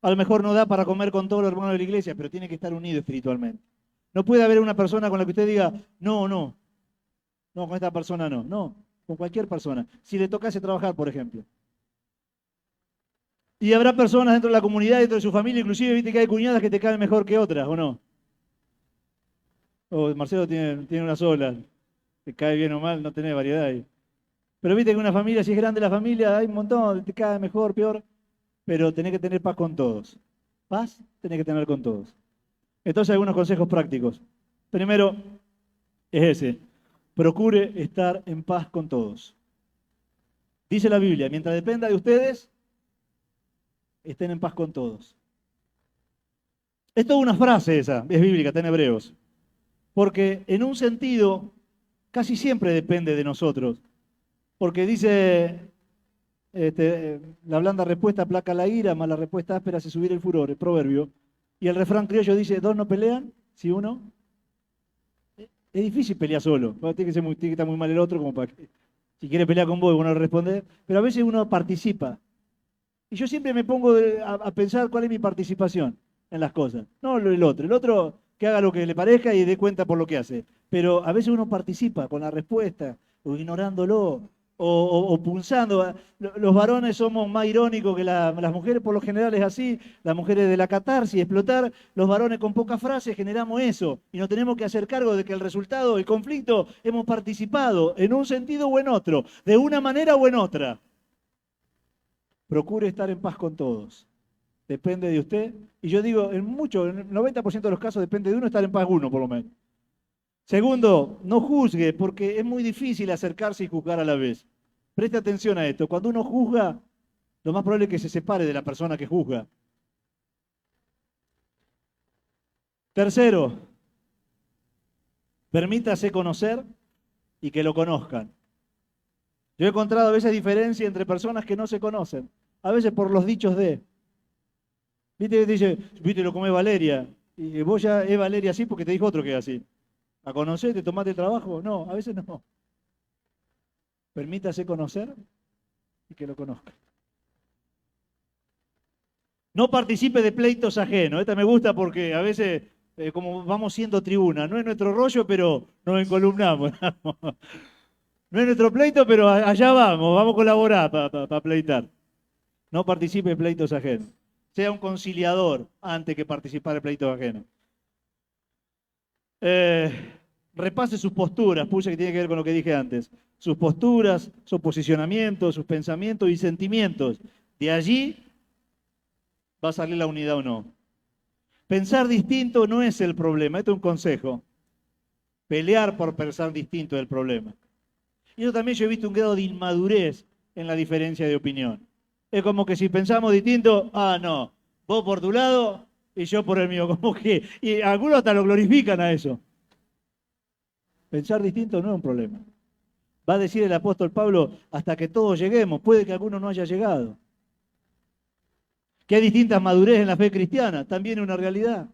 A lo mejor no da para comer con todos los hermanos de la iglesia, pero tiene que estar unido espiritualmente. No puede haber una persona con la que usted diga, no, con esta persona no, con cualquier persona. Si le tocase trabajar, por ejemplo. Y habrá personas dentro de la comunidad, dentro de su familia, inclusive viste que hay cuñadas que te caen mejor que otras, ¿o no? O Marcelo tiene una sola, te cae bien o mal, no tenés variedad ahí. Pero viste que una familia, si es grande la familia, hay un montón, te cae mejor, peor, pero tenés que tener paz con todos. Paz tenés que tener con todos. Entonces, algunos consejos prácticos. Primero es ese, procure estar en paz con todos. Dice la Biblia, mientras dependa de ustedes, estén en paz con todos. Es toda una frase esa, es bíblica, está en Hebreos. Porque en un sentido casi siempre depende de nosotros. Porque dice, la blanda respuesta aplaca la ira, más la respuesta áspera hace subir el furor, el proverbio. Y el refrán criollo dice, dos no pelean, si uno... Es difícil pelear solo, tiene que estar muy mal el otro como para que... Si quiere pelear con vos, uno le responde, pero a veces uno participa. Y yo siempre me pongo a pensar cuál es mi participación en las cosas. No el otro. El otro que haga lo que le parezca y dé cuenta por lo que hace. Pero a veces uno participa con la respuesta, o ignorándolo, o punzando. Los varones somos más irónicos que las mujeres, por lo general es así. Las mujeres de la catarsis, explotar. Los varones con pocas frases generamos eso. Y nos tenemos que hacer cargo de que el resultado, el conflicto, hemos participado en un sentido o en otro, de una manera o en otra. Procure estar en paz con todos. Depende de usted. Y yo digo, en el 90% de los casos depende de uno estar en paz uno, por lo menos. Segundo, no juzgue, porque es muy difícil acercarse y juzgar a la vez. Preste atención a esto. Cuando uno juzga, lo más probable es que se separe de la persona que juzga. Tercero, permítase conocer y que lo conozcan. Yo he encontrado a veces diferencia entre personas que no se conocen, a veces por los dichos de. ¿Viste que te dice, viste lo come Valeria? Y vos ya es Valeria así porque te dijo otro que es así. ¿La conocés? ¿Te tomaste el trabajo? No, a veces no. Permítase conocer y que lo conozca. No participe de pleitos ajenos. Esta me gusta porque a veces, como vamos siendo tribuna, no es nuestro rollo, pero nos encolumnamos. No es nuestro pleito, pero allá vamos a colaborar para pleitar. No participe de pleitos ajenos. Sea un conciliador antes que participar de pleitos ajenos. Repase sus posturas, puse que tiene que ver con lo que dije antes. Sus posturas, sus posicionamientos, sus pensamientos y sentimientos. De allí va a salir la unidad o no. Pensar distinto no es el problema, esto es un consejo. Pelear por pensar distinto es el problema. Y yo también he visto un grado de inmadurez en la diferencia de opinión. Es como que si pensamos distinto, no, vos por tu lado y yo por el mío. Como que, y algunos hasta lo glorifican a eso. Pensar distinto no es un problema. Va a decir el apóstol Pablo, hasta que todos lleguemos, puede que alguno no haya llegado. Que hay distintas madurez en la fe cristiana, también es una realidad.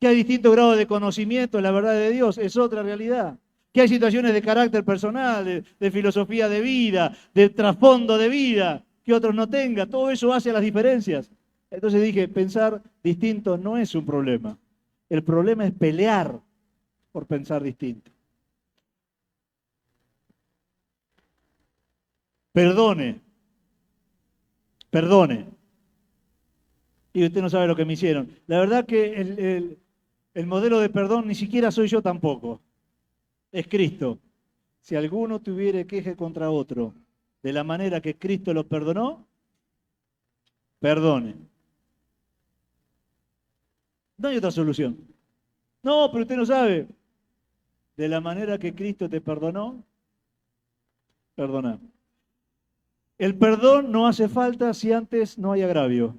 Que hay distintos grados de conocimiento en la verdad de Dios, es otra realidad. Que hay situaciones de carácter personal, de filosofía de vida, de trasfondo de vida, que otros no tengan. Todo eso hace las diferencias. Entonces dije, pensar distinto no es un problema. El problema es pelear por pensar distinto. Perdone. Y usted no sabe lo que me hicieron. La verdad que el modelo de perdón ni siquiera soy yo tampoco. Es Cristo. Si alguno tuviere queje contra otro de la manera que Cristo lo perdonó, perdone. No hay otra solución. No, pero usted no sabe. De la manera que Cristo te perdonó, perdona. El perdón no hace falta si antes no hay agravio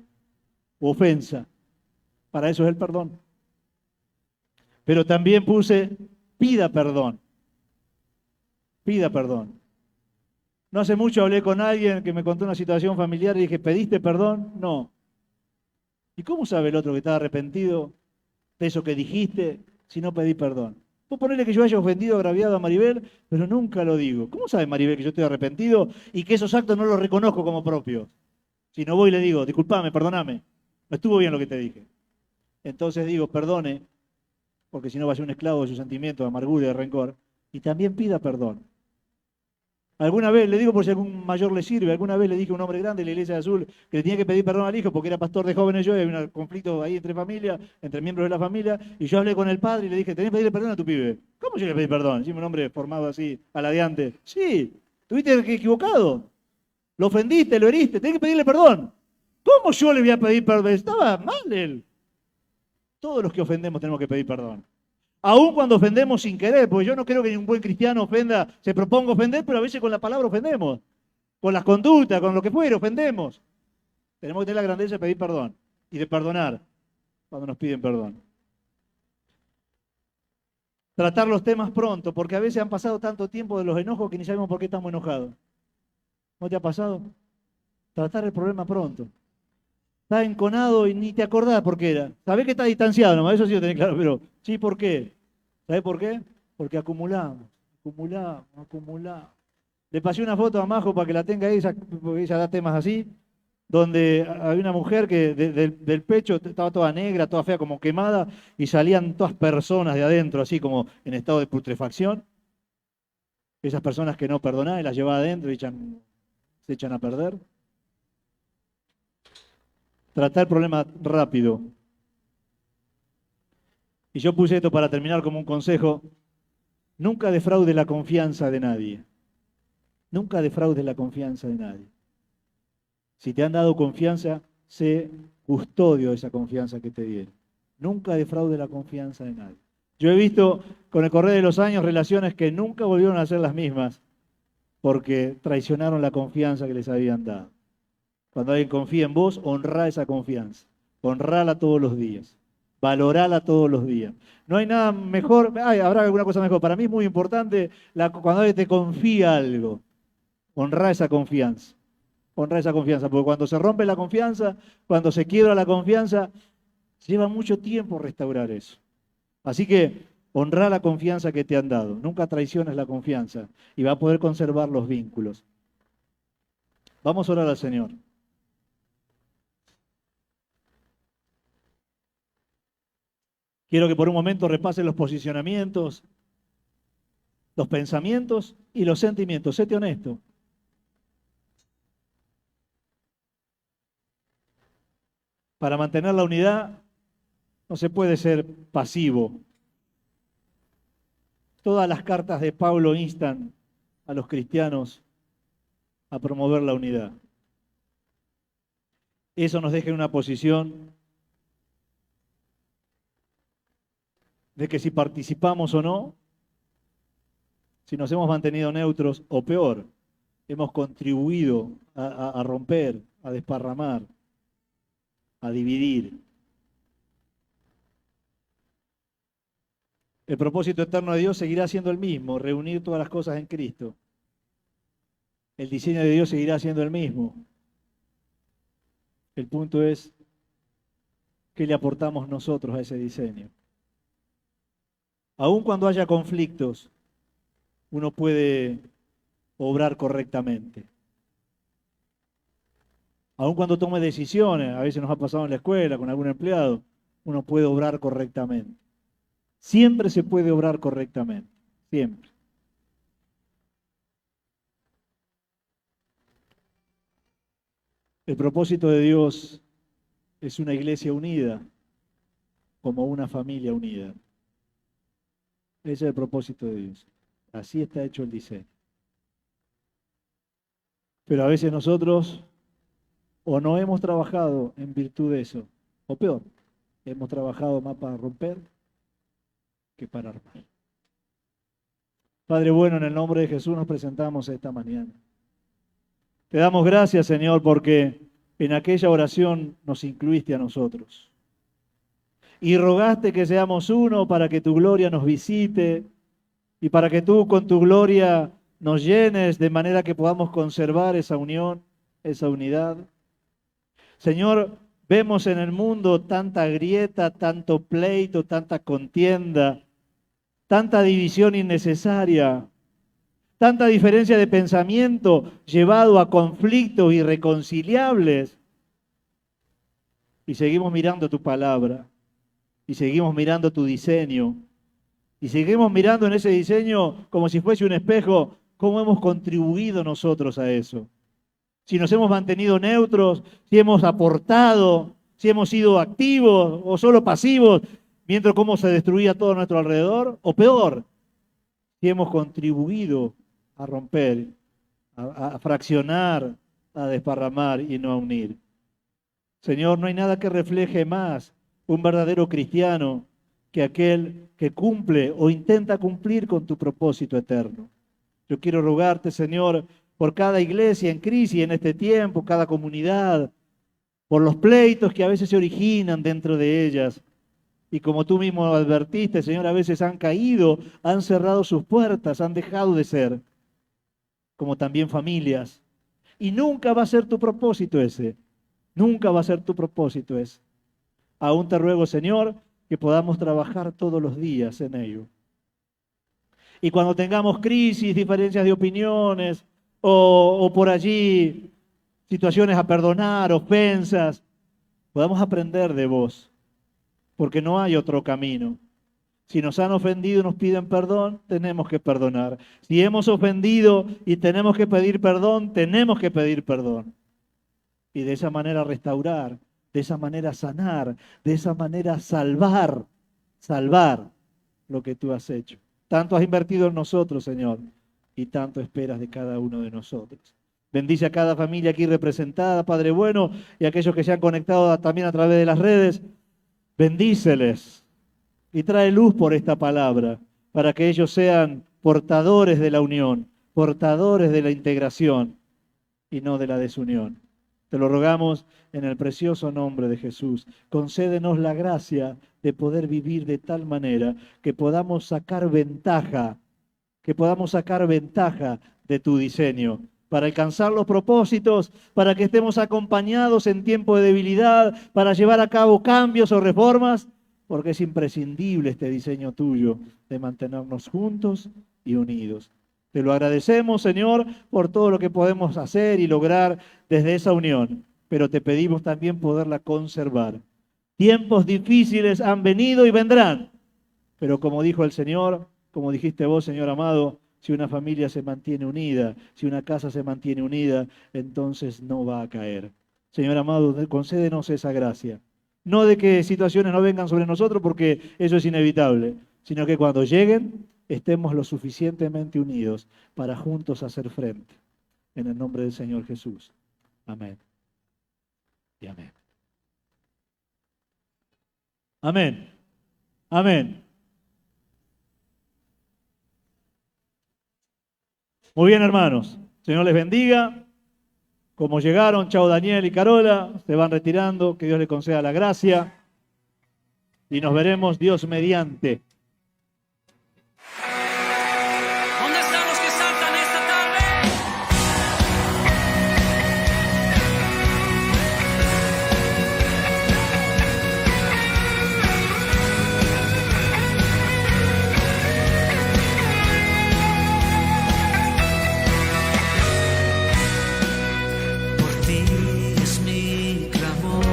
o ofensa. Para eso es el perdón. Pero también puse, pida perdón. Pida perdón. No hace mucho hablé con alguien que me contó una situación familiar y dije, ¿pediste perdón? No. ¿Y cómo sabe el otro que estaba arrepentido de eso que dijiste si no pedí perdón? Vos ponele que yo haya ofendido, agraviado a Maribel, pero nunca lo digo. ¿Cómo sabe Maribel que yo estoy arrepentido y que esos actos no los reconozco como propios? Si no voy y le digo, disculpame, perdóname, no estuvo bien lo que te dije. Entonces digo, perdone, porque si no va a ser un esclavo de sus sentimientos, de amargura y de rencor. Y también pida perdón. Alguna vez, le digo por si algún mayor le sirve, alguna vez le dije a un hombre grande de la Iglesia de Azul que le tenía que pedir perdón al hijo porque era pastor de jóvenes yo, y había un conflicto ahí entre familia, entre miembros de la familia, y yo hablé con el padre y le dije, tenés que pedirle perdón a tu pibe. ¿Cómo yo le pedí perdón? Encima un hombre formado así, aladeante. Sí, tuviste equivocado. Lo ofendiste, lo heriste, tenés que pedirle perdón. ¿Cómo yo le voy a pedir perdón? Estaba mal él. Todos los que ofendemos tenemos que pedir perdón. Aún cuando ofendemos sin querer, porque yo no creo que ningún buen cristiano ofenda, se proponga ofender, pero a veces con la palabra ofendemos. Con las conductas, con lo que fuere, ofendemos. Tenemos que tener la grandeza de pedir perdón y de perdonar cuando nos piden perdón. Tratar los temas pronto, porque a veces han pasado tanto tiempo de los enojos que ni sabemos por qué estamos enojados. ¿No te ha pasado? Tratar el problema pronto. Estás enconado y ni te acordás por qué era. Sabés que estás distanciado, nomás eso sí lo tenés claro, pero sí, ¿por qué? ¿Sabés por qué? Porque acumulamos. Le pasé una foto a Majo para que la tenga ella, porque ella da temas así, donde había una mujer que del pecho estaba toda negra, toda fea, como quemada, y salían todas personas de adentro, así como en estado de putrefacción. Esas personas que no perdonás y las llevaba adentro y se echan a perder. Tratar el problema rápido. Y yo puse esto para terminar como un consejo. Nunca defraude la confianza de nadie. Nunca defraudes la confianza de nadie. Si te han dado confianza, sé custodio de esa confianza que te dieron. Nunca defraude la confianza de nadie. Yo he visto con el correr de los años relaciones que nunca volvieron a ser las mismas porque traicionaron la confianza que les habían dado. Cuando alguien confía en vos, honrá esa confianza. Honrala todos los días. Valorala todos los días. No hay nada mejor, habrá alguna cosa mejor. Para mí es muy importante cuando alguien te confía algo. Honrá esa confianza. Honrá esa confianza, porque cuando se rompe la confianza, cuando se quiebra la confianza, lleva mucho tiempo restaurar eso. Así que honrá la confianza que te han dado. Nunca traiciones la confianza y va a poder conservar los vínculos. Vamos a orar al Señor. Quiero que por un momento repases los posicionamientos, los pensamientos y los sentimientos. Séte honesto. Para mantener la unidad no se puede ser pasivo. Todas las cartas de Pablo instan a los cristianos a promover la unidad. Eso nos deja en una posición de que si participamos o no, si nos hemos mantenido neutros o peor, hemos contribuido a romper, a desparramar, a dividir. El propósito eterno de Dios seguirá siendo el mismo, reunir todas las cosas en Cristo. El diseño de Dios seguirá siendo el mismo. El punto es, ¿qué le aportamos nosotros a ese diseño? Aun cuando haya conflictos, uno puede obrar correctamente. Aun cuando tome decisiones, a veces nos ha pasado en la escuela con algún empleado, uno puede obrar correctamente. Siempre se puede obrar correctamente, siempre. El propósito de Dios es una iglesia unida, como una familia unida. Ese es el propósito de Dios. Así está hecho el diseño. Pero a veces nosotros o no hemos trabajado en virtud de eso, o peor, hemos trabajado más para romper que para armar. Padre bueno, en el nombre de Jesús nos presentamos esta mañana. Te damos gracias, Señor, porque en aquella oración nos incluiste a nosotros. Y rogaste que seamos uno para que tu gloria nos visite y para que tú con tu gloria nos llenes de manera que podamos conservar esa unión, esa unidad. Señor, vemos en el mundo tanta grieta, tanto pleito, tanta contienda, tanta división innecesaria, tanta diferencia de pensamiento llevado a conflictos irreconciliables. Y seguimos mirando tu palabra, y seguimos mirando tu diseño, y seguimos mirando en ese diseño como si fuese un espejo, cómo hemos contribuido nosotros a eso. Si nos hemos mantenido neutros, si hemos aportado, si hemos sido activos o solo pasivos, viendo cómo se destruía todo a nuestro alrededor, o peor, si hemos contribuido a romper, a fraccionar, a desparramar y no a unir. Señor, no hay nada que refleje más un verdadero cristiano que aquel que cumple o intenta cumplir con tu propósito eterno. Yo quiero rogarte, Señor, por cada iglesia en crisis en este tiempo, cada comunidad, por los pleitos que a veces se originan dentro de ellas, Y como tú mismo advertiste, Señor, a veces han caído, han cerrado sus puertas, han dejado de ser, como también familias. Y nunca va a ser tu propósito ese, nunca va a ser tu propósito ese. Aún te ruego, Señor, que podamos trabajar todos los días en ello. Y cuando tengamos crisis, diferencias de opiniones, o por allí situaciones a perdonar, ofensas, podamos aprender de vos, porque no hay otro camino. Si nos han ofendido y nos piden perdón, tenemos que perdonar. Si hemos ofendido y tenemos que pedir perdón, tenemos que pedir perdón. Y de esa manera restaurar, de esa manera sanar, de esa manera salvar lo que tú has hecho. Tanto has invertido en nosotros, Señor, y tanto esperas de cada uno de nosotros. Bendice a cada familia aquí representada, Padre bueno, y a aquellos que se han conectado también a través de las redes. Bendíceles y trae luz por esta palabra, para que ellos sean portadores de la unión, portadores de la integración y no de la desunión. Te lo rogamos en el precioso nombre de Jesús. Concédenos la gracia de poder vivir de tal manera que podamos sacar ventaja de tu diseño, para alcanzar los propósitos, para que estemos acompañados en tiempo de debilidad, para llevar a cabo cambios o reformas, porque es imprescindible este diseño tuyo de mantenernos juntos y unidos. Te lo agradecemos, Señor, por todo lo que podemos hacer y lograr desde esa unión, pero te pedimos también poderla conservar. Tiempos difíciles han venido y vendrán, pero como dijo el Señor, como dijiste vos, Señor amado, si una familia se mantiene unida, si una casa se mantiene unida, entonces no va a caer. Señor amado, concédenos esa gracia. No de que situaciones no vengan sobre nosotros, porque eso es inevitable, sino que cuando lleguen, estemos lo suficientemente unidos para juntos hacer frente. En el nombre del Señor Jesús. Amén. Y amén. Amén. Amén. Muy bien, hermanos. Señor les bendiga. Como llegaron, chao Daniel y Carola, se van retirando. Que Dios les conceda la gracia. Y nos veremos Dios mediante. ¿Dónde están los que saltan esta tarde? Por ti es mi clamor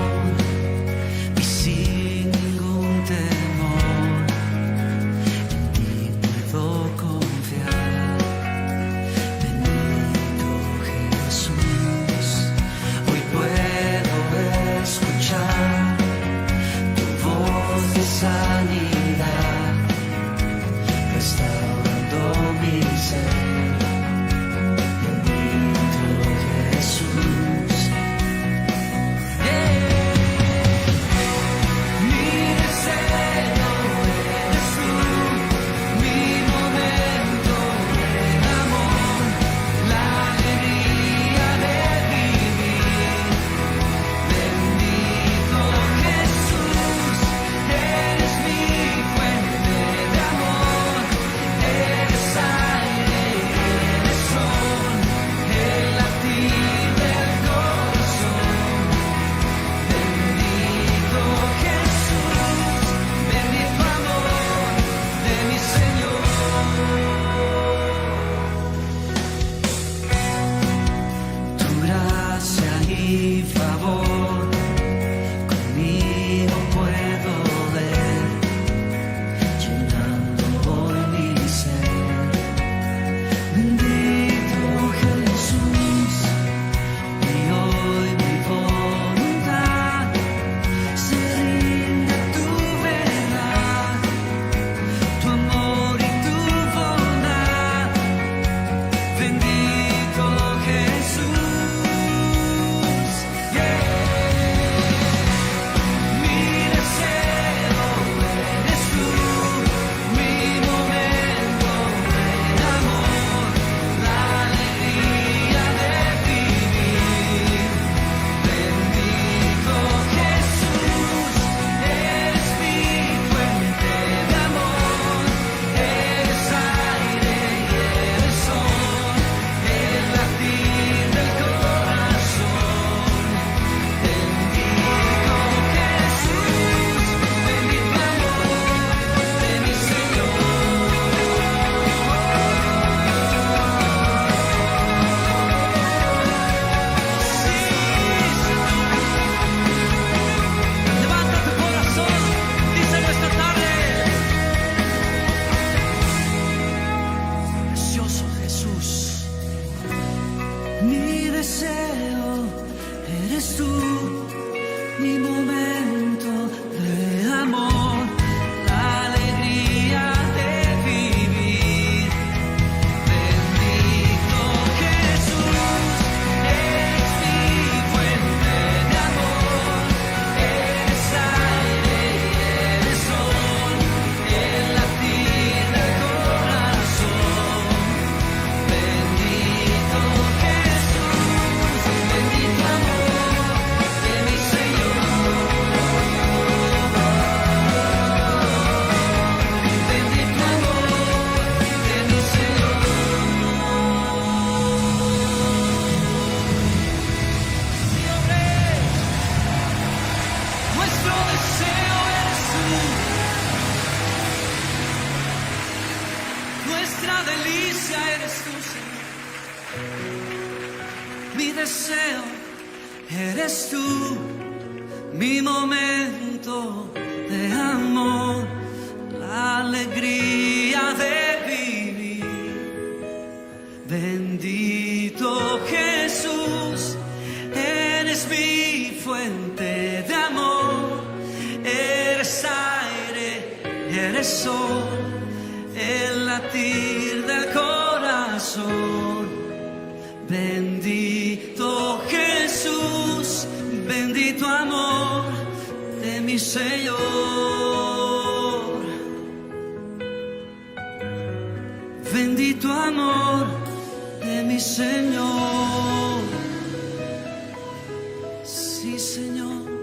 y sin ningún temor Mi deseo eres tú, mi momento de amor, la alegría de vivir. Bendito Jesús, eres mi fuente de amor, eres aire y eres sol, el latir del corazón. Bendito Jesús, bendito amor de mi Señor. Bendito amor de mi Señor. Nuestro deseo eres tú, nuestra delicia eres tú, Señor. Mi deseo eres tú, mi momento de amor, la alegría de vivir. Bendito Jesús, eres mi fuente de amor, eres aire, eres sol, el latir del corazón. Bendito Jesús, bendito amor de mi Señor. Bendito amor de mi Señor. Sí, Señor.